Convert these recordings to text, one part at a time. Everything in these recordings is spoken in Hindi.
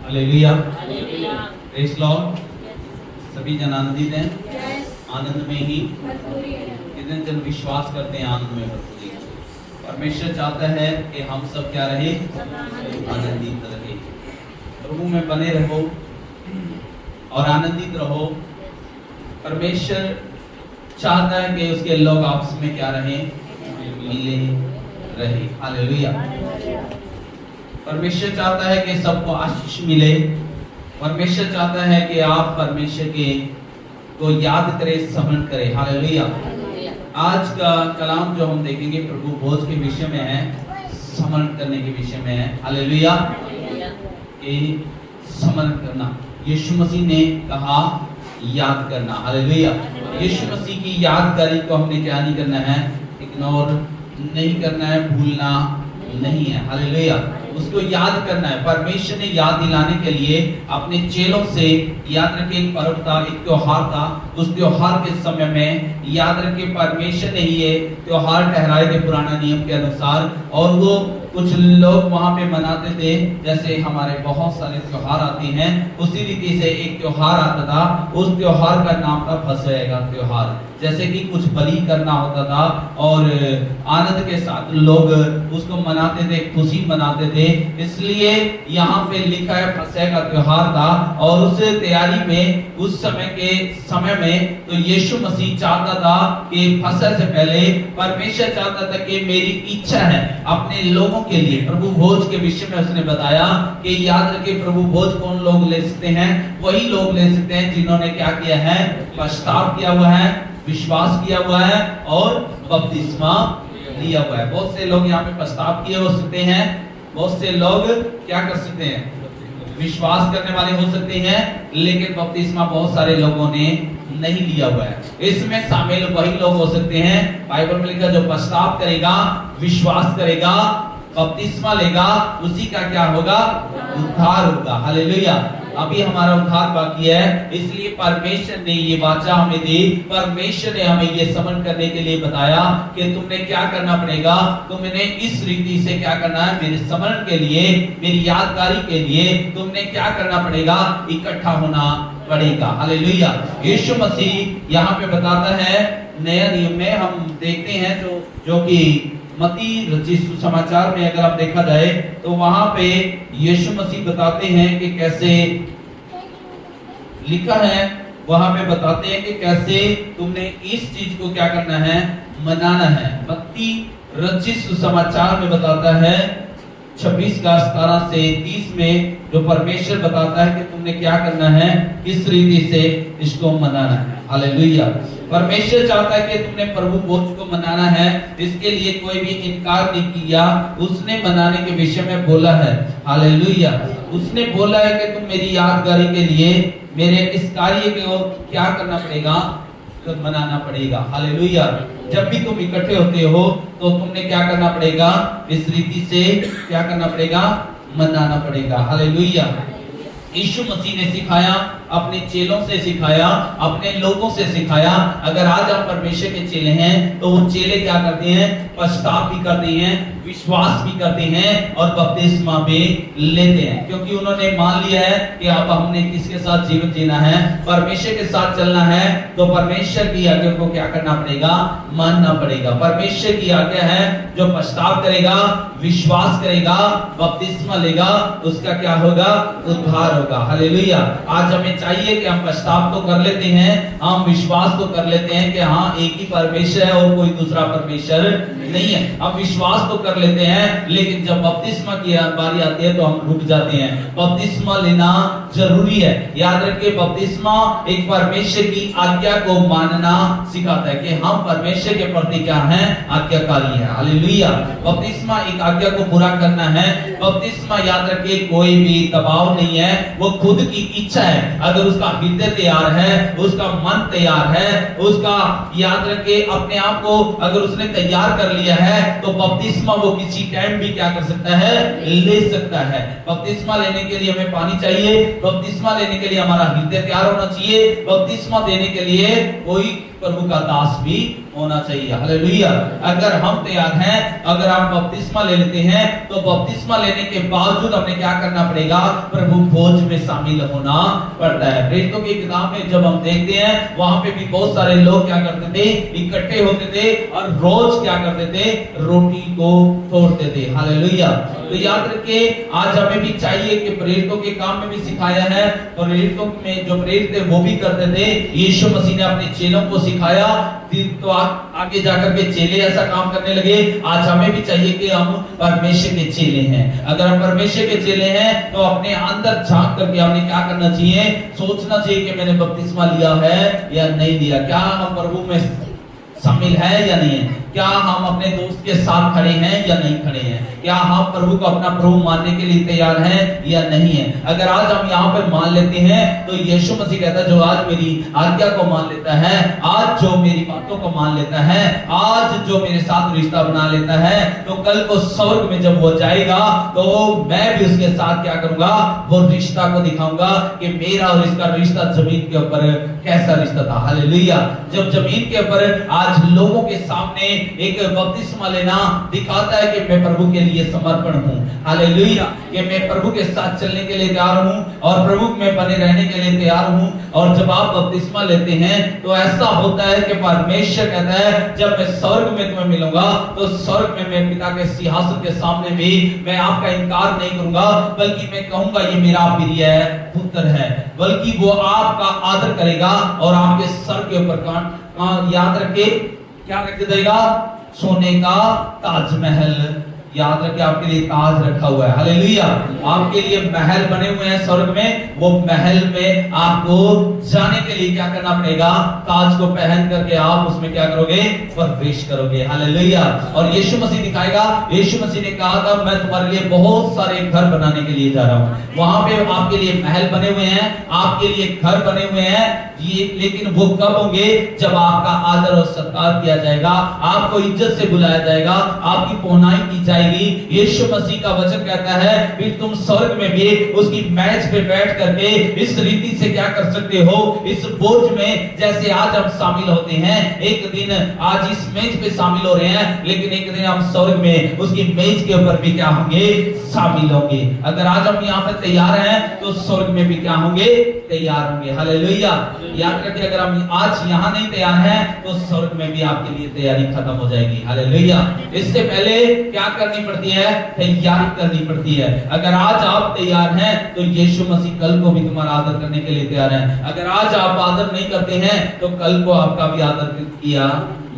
Hallelujah, praise Lord. सभी जन आनंदित हैं, आनंद में ही। कितने जन विश्वास करते हैं आनंद में भरपूरी। परमेश्वर चाहता है कि हम सब क्या रहे, आनंदित रहे। प्रभु में बने रहो और आनंदित रहो। परमेश्वर चाहता है कि उसके लोग आपस में क्या रहे, मिले रहे। हालेलुया। परमेश्वर चाहता है कि सबको आशीष मिले। परमेश्वर चाहता है कि आप परमेश्वर के को याद करें, स्मरण करें। हालेलुया। आज का कलाम जो हम देखेंगे प्रभु भोज के विषय में है, स्मरण करने के विषय में है। हालेलुया। कि स्मरण करना, यीशु मसीह ने कहा याद करना। हालेलुया। यीशु मसीह की यादगारी को हमने क्या नहीं करना है, इग्नोर नहीं करना है, भूलना नहीं है। हालेलुया। उसको याद करना है। परमेश्वर ने याद दिलाने के लिए अपने चेलों से, याद रखे एक पर्व था, एक त्योहार था। उस त्योहार के समय में याद रखे परमेश्वर ने ये त्योहार ठहराए थे पुराना नियम के अनुसार, और वो कुछ लोग वहां पे मनाते थे। जैसे हमारे बहुत सारे त्योहार आते हैं, उसी रीति से एक त्योहार आता था। उस त्योहार का नाम था फसह का त्योहार। जैसे कि कुछ बलि करना होता था और आनंद के साथ लोग उसको मनाते थे, खुशी मनाते थे। इसलिए यहाँ पे लिखा है फसह का त्योहार था। और उस तैयारी में उस समय में तो यीशु मसीह चाहता था कि फसह से पहले परमेश्वर चाहता था कि मेरी इच्छा है अपने लोगों के लिए। प्रभु भोज के विषय में उसने बताया कि याद रखिए प्रभु भोज कौन लोग ले सकते हैं, वही लोग ले सकते हैं जिन्होंने क्या किया है, पश्चाताप किया हुआ है, विश्वास किया हुआ है और बपतिस्मा लिया हुआ है। बहुत से लोग यहाँ पे पश्चाताप किए हो सकते हैं, बहुत से लोग क्या कर सकते हैं, विश्वास करने वाले हो सकते हैं, लेकिन बपतिस्मा बहुत सारे लोगों ने नहीं लिया हुआ है। इसमें शामिल वही लोग हो सकते हैं, बाइबल में लिखा जो पश्चाताप करेगा, विश्वास करेगा, बपतिस्मा लेगा, उसी का क्या होगा, उद्धार होगा। हालेलुया। अभी हमारा उद्धार बाकी है, इसलिए परमेश्वर ने ये वाचा हमें दी। परमेश्वर ने हमें ये स्मरण करने के लिए बताया कि तुमने क्या करना पड़ेगा, तुमने इस रीति से क्या करना है, मेरे स्मरण के लिए, मेरी यादगारी के लिए तुमने क्या करना पड़ेगा, इकट्ठा होना पड़ेगा। हालेलुया। यीशु मसीह यहाँ पे बताता है, नया नियम में हम देखते हैं जो कि मत्ती रचित सुसमाचार में अगर आप देखा जाए तो वहां पे यीशु मसीह बताते हैं कि कैसे लिखा है, वहां पे बताते हैं कि कैसे तुमने इस चीज को क्या करना है, मनाना है। मत्ती रचित सुसमाचार में बताता है 26 का 17 से 30 में जो परमेश्वर बताता है कि तुमने क्या करना है, किस रीति से इसको मनाना है। हालेलुया। परमेश्वर चाहता है कि तुमने प्रभु भोज को मनाना है, इसके लिए कोई भी इनकार नहीं किया। उसने मनाने के विषय में बोला है। हालेलुया। उसने बोला है कि तुम मेरी यादगारी के लिए मेरे इस कार्य को क्या करना पड़ेगा, मनाना पड़ेगा। हालेलुया। जब भी तुम इकट्ठे होते हो तो तुमने क्या करना पड़ेगा, इस रीति से क्या करना पड़ेगा, मनाना पड़ेगा। हालेलुया। यीशु मसीह ने सिखाया, अपने चेलों से सिखाया, अपने लोगों से सिखाया। अगर आज आप परमेश्वर के चेले हैं तो वो चेले क्या करते हैं, पश्चाताप भी करते हैं, विश्वास भी करते हैं और बपतिस्मा भी लेते हैं, क्योंकि उन्होंने मान लिया है कि अब हमने किसके साथ जीवन जीना है, परमेश्वर के साथ चलना है। तो परमेश्वर की आज्ञा को क्या करना पड़ेगा, मानना पड़ेगा। परमेश्वर की आज्ञा है, जो पश्चाताप करेगा, विश्वास करेगा, बपतिस्मा लेगा, उसका क्या होगा, उद्धार होगा। हालेलुया। आज हमें चाहिए कि हम पश्चाताप तो कर लेते हैं, हम विश्वास तो कर लेते हैं कि हाँ एक ही परमेश्वर है और कोई दूसरा परमेश्वर नहीं है। हम विश्वास तो कर लेते हैं, लेकिन जब बपतिस्मा की बारी आती है तो हम रुक जाते हैं। बपतिस्मा लेना जरूरी है। याद रखिए बपतिस्मा एक परमेश्वर की आज्ञा को मानना सिखाता है कि हम परमेश्वर के प्रति क्या हैं, आज्ञाकारी है। हालेलुया। बपतिस्मा एक आज्ञा को पूरा करना है। बपतिस्मा याद रखिए कोई भी दबाव नहीं है, वो खुद की इच्छा है। अगर उसका हृदय तैयार है, उसका मन तैयार है, उसका याद रखे अपने आप को अगर उसने तैयार कर लिया है तो बपतिस्मा वो किसी टाइम भी क्या कर सकता है, ले सकता है। बपतिस्मा लेने के लिए हमें पानी चाहिए, बपतिस्मा लेने के लिए हमारा हृदय तैयार होना चाहिए, बपतिस्मा देने के लिए कोई प्रभु का दास भी होना चाहिए। हालेलुया। अगर हम तैयार हैं, अगर आप बपतिस्मा ले लेते हैं, तो बपतिस्मा लेने के बावजूद हमें क्या करना पड़ेगा? प्रभु भोज में शामिल होना पड़ता है। प्रेरितों की किताब में जब हम देखते हैं, वहां पे भी बहुत सारे लोग क्या करते थे? इकट्ठे होते थे और रोज क्या करते थे? रोटी को तोड़ते थे। हालेलुया। तो याद रखिए, आज हमें भी चाहिए कि प्रेरितों के काम में भी सिखाया है, प्रेरितों में जो प्रेरित थे वो भी करते थे। यीशु मसीह ने अपने चेलों को सिखाया, तो आगे जाकर के चेले ऐसा काम करने लगे। आज हमें भी चाहिए कि हम परमेश्वर के चेले हैं। अगर हम परमेश्वर के चेले हैं, तो अपने अंदर झांक करके हमें क्या करना चाहिए? सोचना चाहिए कि मैंने बपतिस्मा लिया है या नहीं लिया। क्या हम प्रभु में शामिल है या नहीं है? क्या हम अपने दोस्त के साथ खड़े हैं या नहीं खड़े हैं? क्या हम प्रभु को अपना प्रभु मानने के लिए तैयार हैं या नहीं है? अगर आज हम यहाँ पर मान लेते हैं, तो यीशु मसीह कहता है, जो आज मेरी आज्ञा को मान लेता है, आज जो मेरी बातों को मान लेता है, आज जो मेरे साथ रिश्ता बना लेता है, तो कल को स्वर्ग में जब वो जाएगा, तो मैं भी उसके साथ क्या करूंगा? वो रिश्ता को दिखाऊंगा कि मेरा और इसका रिश्ता जमीन के ऊपर कैसा रिश्ता था। हालेलुया। जब जमीन के ऊपर आज लोगों के सामने एक बपतिस्मा लेना दिखाता है कि मैं प्रभु के लिए समर्पण हूं। हालेलुया। कि मैं प्रभु के साथ चलने के लिए तैयार हूं और प्रभु में बने रहने के लिए तैयार हूं। और जब आप बपतिस्मा लेते हैं, तो ऐसा होता है कि परमेश्वर कहता है, जब मैं स्वर्ग में तुम्हें मिलूंगा, तो स्वर्ग में मैं पिता के सिंहासन के सामने भी मैं आपका इनकार नहीं करूंगा, बल्कि मैं कहूंगा ये मेरा प्रिय पुत्र है, बल्कि वो आपका आदर करेगा और आपके सर के ऊपर याद रखे क्या रख देगा? सोने का ताजमहल। याद रखिए, आपके लिए ताज रखा हुआ है। हालेलुया। आपके लिए महल बने हुए हैं स्वर्ग में। वो महल में आपको जाने के लिए क्या करना पड़ेगा? ताज को पहन करके आप उसमें क्या करोगे? प्रवेश करोगे। हालेलुया। और यीशु मसीह दिखाएगा, यीशु मसीह ने कहा था, मैं तुम्हारे लिए बहुत सारे घर बनाने के लिए जा रहा हूं। वहां पे आपके लिए महल बने हुए हैं, आपके लिए घर बने हुए हैं। ये लेकिन वो कब होंगे? जब आपका आदर और सत्कार किया जाएगा, आपको इज्जत से बुलाया जाएगा, आपकी पहुनाई की जाएगी। यीशु मसीह का वचन कहता है, फिर तुम स्वर्ग में भी उसकी मेज पे बैठ करके इस रीति से क्या कर सकते हो? इस बोझ में जैसे आज हम शामिल होते हैं, एक दिन आज इस मेज पे शामिल हो रहे हैं, लेकिन एक दिन हम स्वर्ग में उसकी मेज के ऊपर भी क्या होंगे? शामिल होंगे। अगर आज हम यहाँ पे तैयार हैं, तो स्वर्ग में भी क्या होंगे? तैयार होंगे। हालेलुया। याद रखिए, अगर हम आज यहाँ नहीं तैयार हैं, तो स्वर्ग में भी आपके लिए तैयारी खत्म हो जाएगी। हालेलुया। इससे पहले क्या करनी पड़ती है? तैयारी करनी पड़ती है। अगर आज आप तैयार हैं, तो यीशु मसीह कल को भी तुम्हारा आदर करने के लिए तैयार है। अगर आज आप आदर नहीं करते हैं, तो कल को आपका भी आदर किया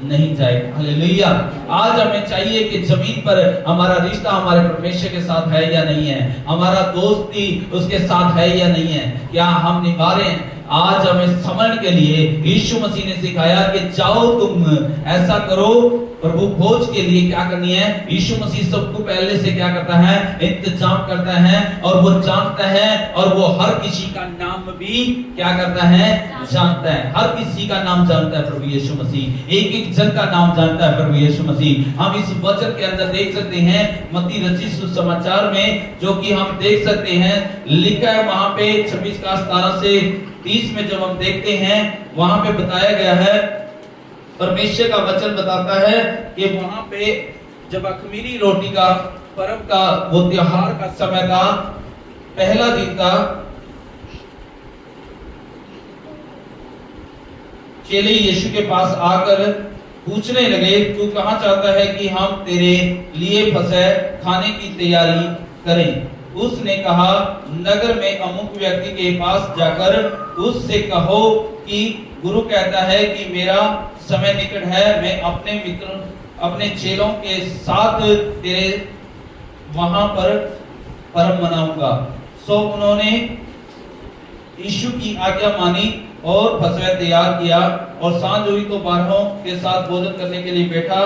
नहीं जाएगा। हालेलुया। आज हमें चाहिए कि जमीन पर हमारा रिश्ता हमारे परमेश्वर के साथ है या नहीं है, हमारा दोस्ती उसके साथ है या नहीं है, क्या हम निभा रहे हैं? आज हमें समझने के लिए यीशु मसीह ने सिखाया कि जाओ तुम ऐसा करो। प्रभु भोज के लिए क्या करनी है? यीशु मसीह सबको पहले से क्या करता है? इंतजाम करता है, और वो जानता है, और वो हर किसी का नाम भी क्या करता है? जानता है। हर किसी का नाम जानता है प्रभु यीशु मसीह। एक एक जन का नाम जानता है प्रभु यीशु मसीह। हम इस वचन के अंदर देख सकते हैं, मत्ती रचित सुसमाचार में, जो कि हम देख सकते हैं, लिखा है वहां पे 26:17 से 30 में जब हम देखते हैं, वहां पे बताया गया है, परमेश्वर का वचन बताता है कि वहां पे जब अख़मीरी रोटी का पर्व का वो त्योहार का समय था, पहला दिन था, चेले यीशु के पास आकर पूछने लगे, तू कहाँ चाहता है कि हम तेरे लिए फसह खाने की तैयारी करें? उसने कहा, नगर में अमुक व्यक्ति के पास जाकर उससे कहो कि गुरु कहता है कि मेरा समय निकट है, मैं अपने मित्रों अपने चेलों के साथ तेरे वहां पर पर्व मनाऊंगा। सो उन्होंने यीशु की आज्ञा मानी और फसह तैयार किया, और सांझ हुई तो बारहों के साथ भोजन करने के लिए बैठा।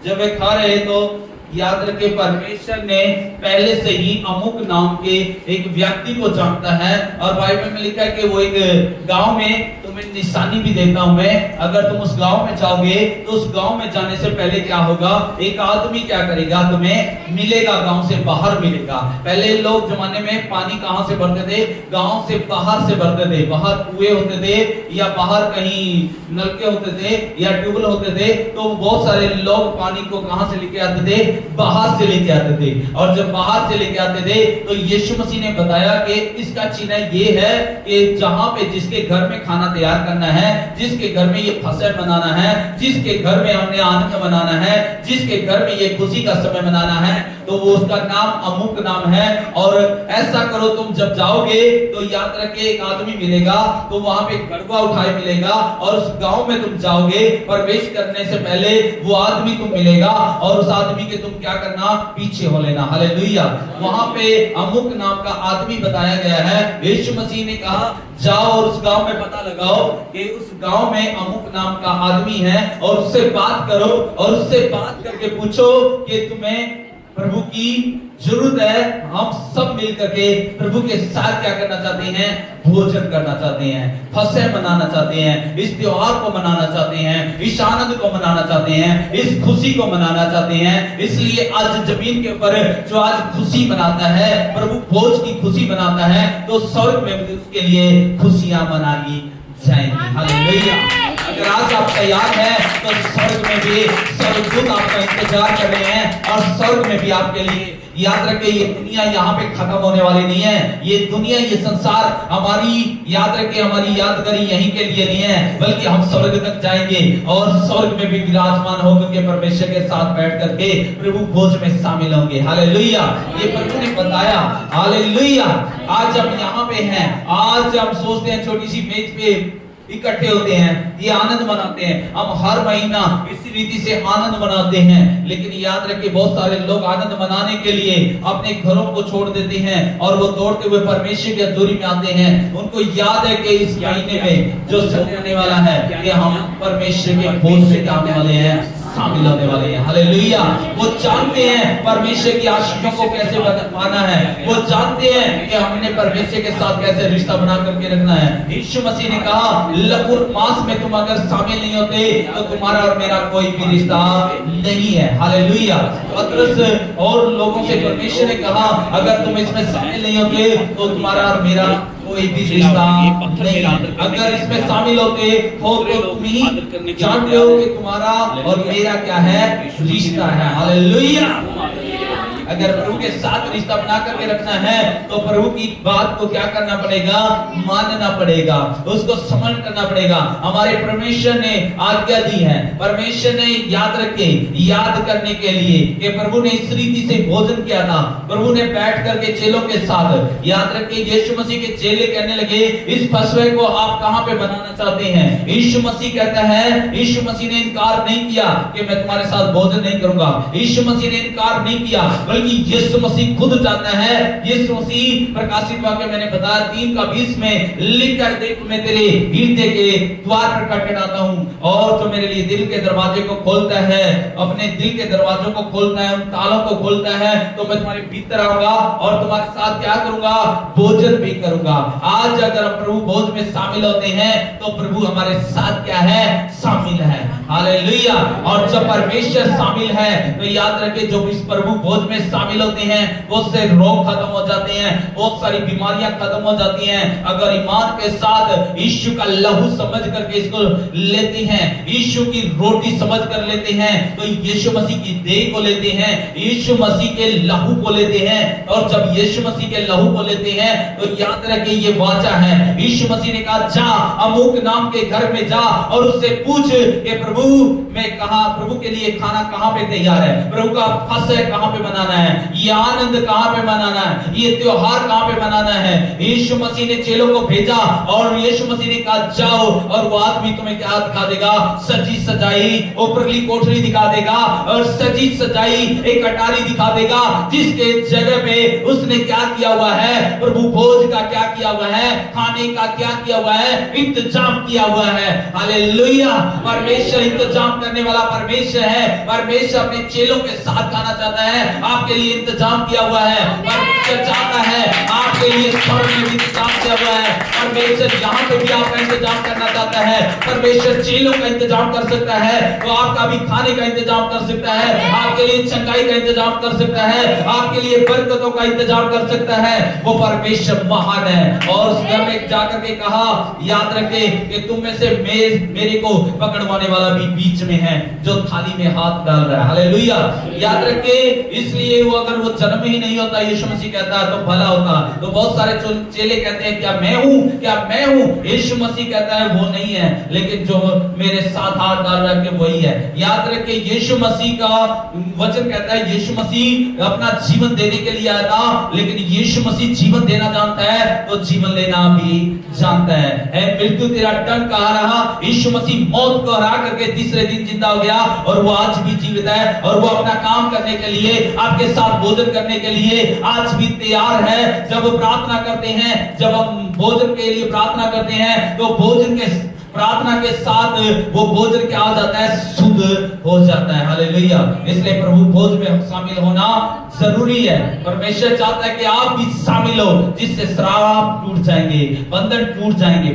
जब वे खा रहे तो याद रखे परमेश्वर ने पहले से ही अमुक नाम के एक व्यक्ति को जानता है, और बाइबल में लिखा है कि वो एक गांव में तुम्हें निशानी भी देता हूं मैं, अगर तुम उस गांव में जाओगे तो उस गांव में जाने से पहले क्या होगा, एक आदमी क्या करेगा, तुम्हें मिलेगा, गांव से बाहर मिलेगा। पहले लोग जमाने में पानी कहां से भरते थे, गांव से बाहर से भरते थे, बाहर कुएं होते थे या बाहर कहीं नलके होते थे या ट्यूबवेल होते थे, तो बहुत सारे लोग पानी को कहां से लेके आते थे, बाहर से लेके आते थे। और जब बाहर से लेके आते थे तो यीशु मसीह ने बताया कि इसका चिन्ह ये है कि जहां पे जिसके घर में खाना तैयार करना है, जिसके घर में ये फसह मनाना है, जिसके घर में हमने आनंद मनाना है, जिसके घर में ये खुशी का समय मनाना है, तो वो उसका नाम अमुक नाम है। और ऐसा करो, तुम जब जाओगे तो याद रखे एक आदमी मिलेगा, तो वहां पे गड़वा उठाए मिलेगा, और उस गांव में तुम जाओगे, प्रवेश करने से पहले वो आदमी तुम मिलेगा, और उस आदमी के तुम क्या करना, पीछे हो लेना। हालेलुया। वहां पे अमुक नाम का आदमी बताया गया है। यीशु मसीह ने कहा जाओ और उस गांव में पता लगाओ कि उस गांव में अमुक नाम का आदमी है, और उससे बात करो, और उससे बात करके पूछो कि तुम्हें प्रभु की जरूरत है। हम सब मिलकर के प्रभु के साथ क्या करना चाहते हैं, भोजन करना चाहते हैं, फसह मनाना चाहते हैं, इस त्योहार को मनाना चाहते हैं, इस आनंद को मनाना चाहते हैं, इस खुशी को मनाना चाहते हैं। इसलिए आज जमीन के ऊपर जो आज खुशी मनाता है, प्रभु भोज की खुशी मनाता है, तो स्वर्ग में भी उसके लिए खुशियां मनाई जाएंगी। हालेलुया। अगर आज आप तैयार हैं तो स्वर्ग में भी स्वर्गदूत आपका इंतजार कर रहे हैं, और स्वर्ग में भी आपके लिए। याद रखें, ये दुनिया यहाँ पे खत्म होने वाली नहीं है। ये दुनिया, ये संसार हमारी, याद रखें, हमारी यादगारी यहीं के लिए नहीं है, बल्कि हम स्वर्ग तक जाएंगे और स्वर्ग में भी विराजमान होकर के परमेश्वर के साथ बैठ करके प्रभु भोज में शामिल होंगे। हालेलुया। ये प्रभु ने बताया। हालेलुया। आज हम यहाँ पे हैं, आज हम सोचते हैं छोटी सी मेज पे इकट्ठे होते हैं, ये आनंद मनाते हैं। हम हर महीना इसी रीति से आनंद मनाते हैं, लेकिन याद रखिए बहुत सारे लोग आनंद मनाने के लिए अपने घरों को छोड़ देते हैं और वो दौड़ते हुए परमेश्वर की हजूरी में आते हैं। उनको याद है कि इस महीने में जो होने वाला है कि हम परमेश्वर के भोज में आने वाले हैं, शामिल होने वाले हैं। हालेलुया। वो जानते हैं परमेश्वर की आशीषों को कैसे पाना है, वो जानते हैं कि हमने परमेश्वर के साथ कैसे रिश्ता बना करके रखना है। यीशु मसीह ने कहा लकुर मास में तुम अगर शामिल नहीं होते तो तुम्हारा और मेरा कोई भी रिश्ता नहीं है। हालेलुया। पतरस और लोगों से परमेश्वर ने कहा अगर तुम इसमें शामिल नहीं होते तो तुम्हारा और मेरा कोई भी रिश्ता नहीं। अगर इसमें शामिल होते हो तो तुम ही जानते हो कि तुम्हारा और मेरा क्या है, रिश्ता है। हालेलुया। अगर प्रभु के साथ रिश्ता बना करके रखना है तो प्रभु की बात को क्या करना पड़ेगा, मानना पड़ेगा, उसको समझ करना पड़ेगा। हमारे परमेश्वर ने आज्ञा दी है, परमेश्वर ने याद रखे, याद करने के लिए कि प्रभु ने इस रीति से भोजन किया था। प्रभु ने बैठ करके चेलों के साथ, याद रखे, यीशु मसीह के चेले कहने लगे इस फसह को आप कहां पे बनाना चाहते हैं। यीशु मसीह कहता है, यीशु मसीह ने इनकार नहीं किया कि मैं तुम्हारे साथ भोजन नहीं करूंगा। यीशु मसीह ने इनकार नहीं किया, बल्कि यीशु मसीह खुद जाता है। यीशु मसीह प्रकाशित वाक्य मैंने बताया 3:20 में लिख कर देख मैं तेरे हृदय के द्वार पर खटखटाता हूं, और जो मेरे लिए दिल के दरवाजे को खोलता है, अपने दिल के दरवाजों को खोलता है, उन तालों को खोलता है, तो मैं तुम्हारे भीतर आऊंगा और तुम्हारे साथ क्या करूंगा, भोजन भी करूंगा। आज अगर हम प्रभु भोज में शामिल होते हैं तो प्रभु हमारे साथ क्या है, शामिल है। हालेलुया। और जब परमेश्वर शामिल है तो याद रखे जो इस प्रभु भोज में शामिल होते हैं बहुत से रोग खत्म हो जाते हैं, बहुत सारी बीमारियां खत्म हो जाती हैं। अगर ईमान के साथ यीशु का लहू समझ करके इसको लेते हैं, यीशु की रोटी समझ कर लेते हैं, तो यीशु मसीह की देह को लेते हैं, यीशु मसीह के लहू को लेते हैं। और जब यीशु मसीह के लहू को लेते हैं तो याद रखे ये वाचा है। यीशु मसीह ने कहा जा अमुक नाम के घर में जा और उससे पूछ कि प्रभु मैं कहां, प्रभु के लिए खाना कहां पे तैयार है, प्रभु का फसह कहां पे मनाना है, ये आनंद कहां पे मनाना है, ये त्योहार कहां पे मनाना है। यीशु मसीह ने चेलों को भेजा और यीशु मसीह ने कहा जाओ, और वो आदमी तुम्हें क्या दिखा देगा, सजी सजाई ऊपरली कोठरी दिखा देगा और सजी सजाई एक अटारी दिखा देगा, जिसके जगह पे उसने क्या किया हुआ है, प्रभु भोज का क्या किया हुआ है, खाने का क्या किया हुआ है, इंतजाम किया हुआ है। हालेलुया। परमेश्वर इंतजाम करने वाला परमेश्वर है। परमेश्वर अपने चेलों के साथ खाना चाहता है, आपके लिए इंतजाम किया हुआ है। परमेश्वर चाहता है आपके लिए स्वर्ग में भी इंतजाम किया हुआ है। परमेश्वर यहाँ पे भी आपका इंतजाम करना चाहता है। परमेश्वर चेलों का इंतजाम कर सकता है, वो आपका भी खाने का इंतजाम कर सकता है, आपके लिए चंगाई का इंतजाम कर सकता है, आपके लिए बरकतों का इंतजाम कर सकता है। वो परमेश्वर महान है। और उस घर में जाकर के कहा, याद रखे कि तुम में से मेरे को पकड़वाने वाला भी बीच में है, जो थाली में हाथ डाल रहा है। हालेलुया। याद रखे, इसलिए वो अगर वो जन्म ही नहीं होता, यीशु मसीह कहता है, तो भला होता। तो बहुत सारे चेले कहते हैं क्या मैं हूं, क्या मैं हूं? यीशु मसीह कहता है वो नहीं है, लेकिन जो मेरे साथ हाथ डाल रहा है वही है। याद रखे, यीशु मसीह का वचन कहता है यीशु मसीह अपना जीवन देने के लिए आया था, लेकिन यीशु मसीह जीवन देना जानता है तो जीवन लेना भी जानता है। मृत्यु तेरा दंड कहा रहा, यीशु मसीह मौत को हरा करके तीसरे दिन जिंदा हो गया, और वो आज भी जीवित है, और वो अपना काम करने के लिए, आपके साथ भोजन करने के लिए आज भी तैयार है। जब प्रार्थना करते हैं, जब हम भोजन के लिए प्रार्थना करते हैं, तो भोजन के प्रार्थना के साथ वो भोजन क्या हो जाता है? शुद्ध हो जाता है। हालेलुया। इसलिए प्रभु भोज में शामिल होना जरूरी है। परमेश्वर चाहता है कि आप भी शामिल हो, जिससे श्राप टूट जाएंगे, बंधन टूट जाएंगे।